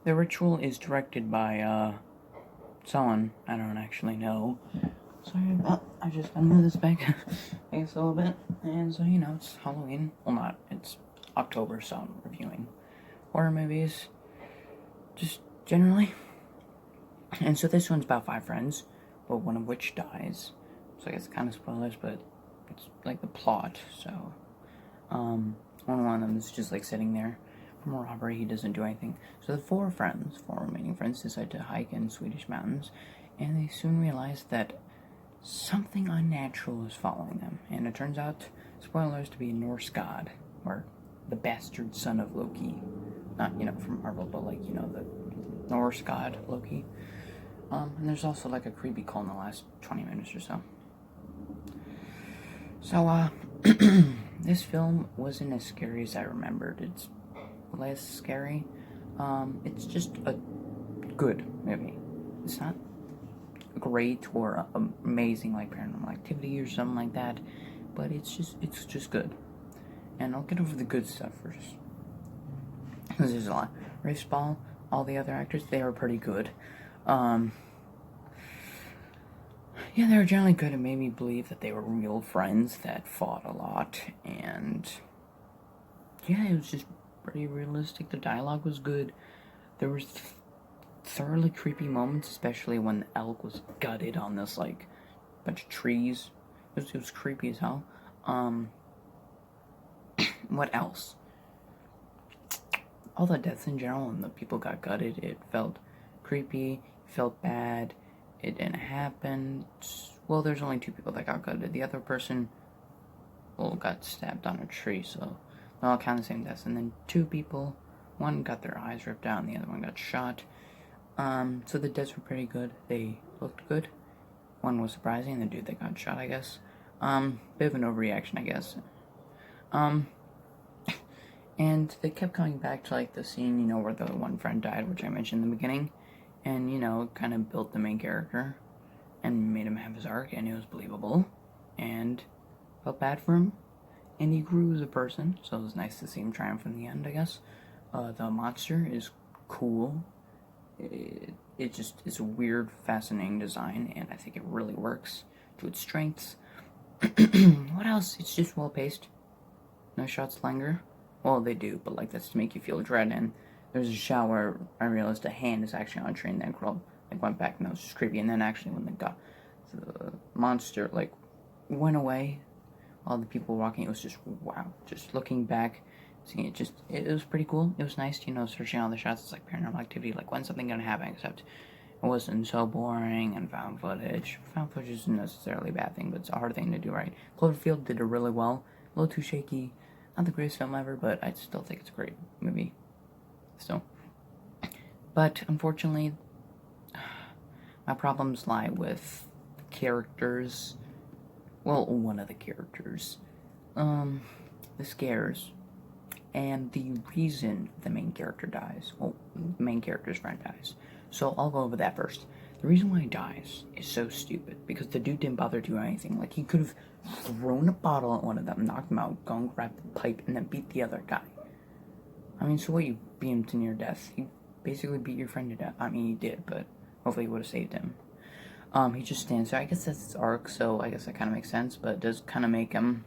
The ritual is directed by, someone I don't actually know. Sorry about, I just gotta move this back, I guess, a little bit. And so, it's Halloween. Well, not, it's October, so I'm reviewing horror movies, just generally. And so this one's about 5 friends, but one of which dies. So I guess kind of spoilers, but it's like the plot, so. One of them is just like sitting there from a robbery. He doesn't do anything. So the 4 remaining friends, decide to hike in Swedish mountains, and they soon realize that something unnatural is following them. And it turns out, spoilers, to be a Norse god, or the bastard son of Loki. Not, from Marvel, but like, the Norse god Loki. And there's also like a creepy call in the last 20 minutes or so. So, this film wasn't as scary as I remembered. It's less scary. It's just a good movie. It's not great or amazing like Paranormal Activity or something like that, but it's just good. And I'll get over the good stuff first, because there's a lot. Rafe, Spall, all the other actors, they were pretty good. Yeah, they were generally good. It made me believe that they were real friends that fought a lot, and yeah, it was just pretty realistic. The dialogue was good. There was thoroughly creepy moments, especially when the elk was gutted on this, like, bunch of trees. It was creepy as hell. What else? All the deaths in general, and the people got gutted, it felt creepy, felt bad. It didn't happen. Well, there's only 2 people that got gutted. The other person, got stabbed on a tree, so they all count the same deaths. And then 2 people, one got their eyes ripped out, and the other one got shot. So the deaths were pretty good. They looked good. One was surprising, the dude that got shot, I guess. Bit of an overreaction, I guess. And they kept coming back to, like, the scene, where the one friend died, which I mentioned in the beginning. And, kind of built the main character and made him have his arc, and it was believable. And felt bad for him. And he grew as a person, so it was nice to see him triumph in the end, I guess. The monster is cool. It's a weird, fascinating design, and I think it really works to its strengths. What else? It's just well paced. No shots linger. Well, they do, but like that's to make you feel dread. And there's a shot where I realized a hand is actually on a tree, and then crawled, went back, and that was just creepy. And then actually, when the monster went away, all the people walking, it was just wow. Just looking back, seeing it, it was pretty cool. It was nice, searching all the shots. It's like Paranormal Activity. Like, when's something gonna happen? Except it wasn't so boring. And found footage. Found footage isn't necessarily a bad thing, but it's a hard thing to do right. Cloverfield did it really well. A little too shaky. Not the greatest film ever, but I still think it's a great movie. Still. But, unfortunately, my problems lie with the characters. Well, one of the characters. The scares. And the reason the main character dies. Well, the main character's friend dies. So, I'll go over that first. The reason why he dies is so stupid, because the dude didn't bother doing anything. Like, he could have thrown a bottle at one of them, knocked him out, gone grab the pipe, and then beat the other guy. I mean, so what, you beat him to near death? He basically beat your friend to death. I mean, he did, but hopefully he would have saved him. He just stands there. I guess that's his arc, so I guess that kind of makes sense, but it does kind of make him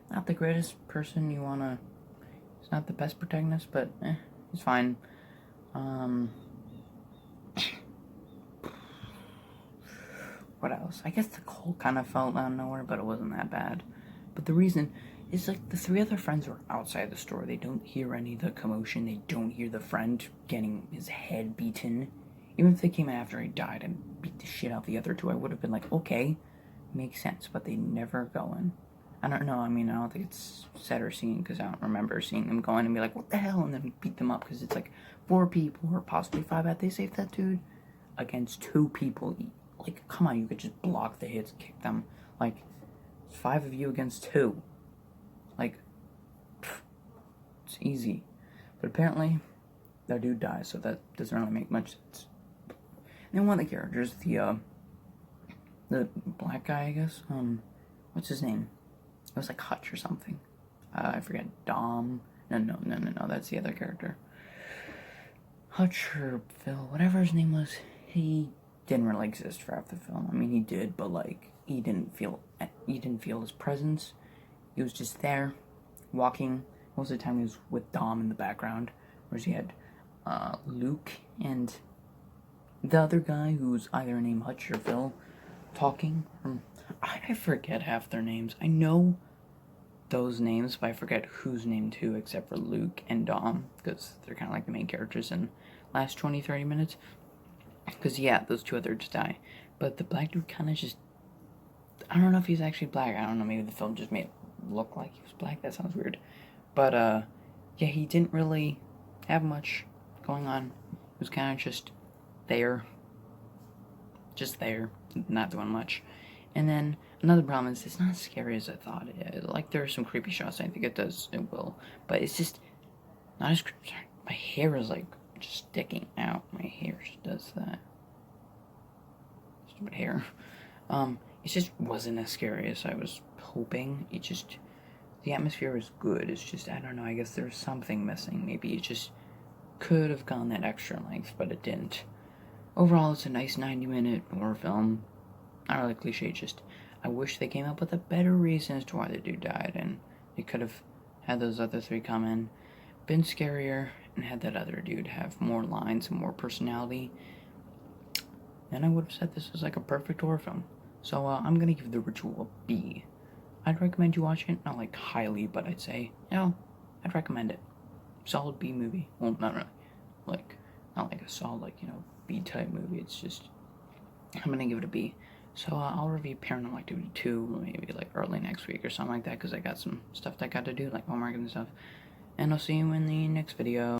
not the greatest person you want to... He's not the best protagonist, but, he's fine. What else? I guess the cold kind of fell out of nowhere, but it wasn't that bad. But the reason is, like, the 3 other friends were outside the store. They don't hear any of the commotion. They don't hear the friend getting his head beaten. Even if they came in after he died and beat the shit out of the other 2, I would have been like, okay, makes sense. But they never go in. I don't know. I mean, I don't think it's said or seen, because I don't remember seeing them go in and be like, what the hell? And then beat them up, because it's like 4 people, or possibly 5, that they saved that dude against 2 people. Like, come on, you could just block the hits, kick them. Like, 5 of you against 2. Like, it's easy. But apparently, that dude dies, so that doesn't really make much sense. And then one of the characters, the black guy, I guess, what's his name? It was like Hutch or something. I forget, Dom. No, that's the other character. Hutcherville, whatever his name was, he didn't really exist for half the film. I mean, he did, but like he didn't feel his presence. He was just there, walking. Most of the time, he was with Dom in the background, whereas he had Luke and the other guy who's either named Hutch or Phil talking. I forget half their names. I know those names, but I forget who's named who except for Luke and Dom, because they're kind of like the main characters in last 20-30 minutes. Because, yeah, those two others die. But the black dude kind of just... I don't know if he's actually black. I don't know, maybe the film just made it look like he was black. That sounds weird. But, yeah, he didn't really have much going on. He was kind of just there. Just there. Not doing much. And then, another problem is it's not as scary as I thought. Like, there are some creepy shots. I think it will. But it's just not as creepy. My hair is, like, just sticking out. My hair just does that. Stupid hair. It just wasn't as scary as I was hoping. The atmosphere was good. It's just, I don't know, I guess there's something missing. Maybe it just could have gone that extra length, but it didn't. Overall, it's a nice 90-minute horror film. Not really cliche, just I wish they came up with a better reason as to why the dude died, and they could have had those other three come in, been scarier, and had that other dude have more lines and more personality. Then I would have said this is like a perfect horror film. So I'm gonna give The Ritual a B. I'd recommend you watch it, not like highly, but I'd say, I'd recommend it. Solid B movie. Well, not really. Like, not like a solid, like, B type movie. It's just, I'm gonna give it a B. So I'll review Paranormal Activity 2 maybe like early next week or something like that, because I got some stuff that I got to do, like homework and stuff. And I'll see you in the next video.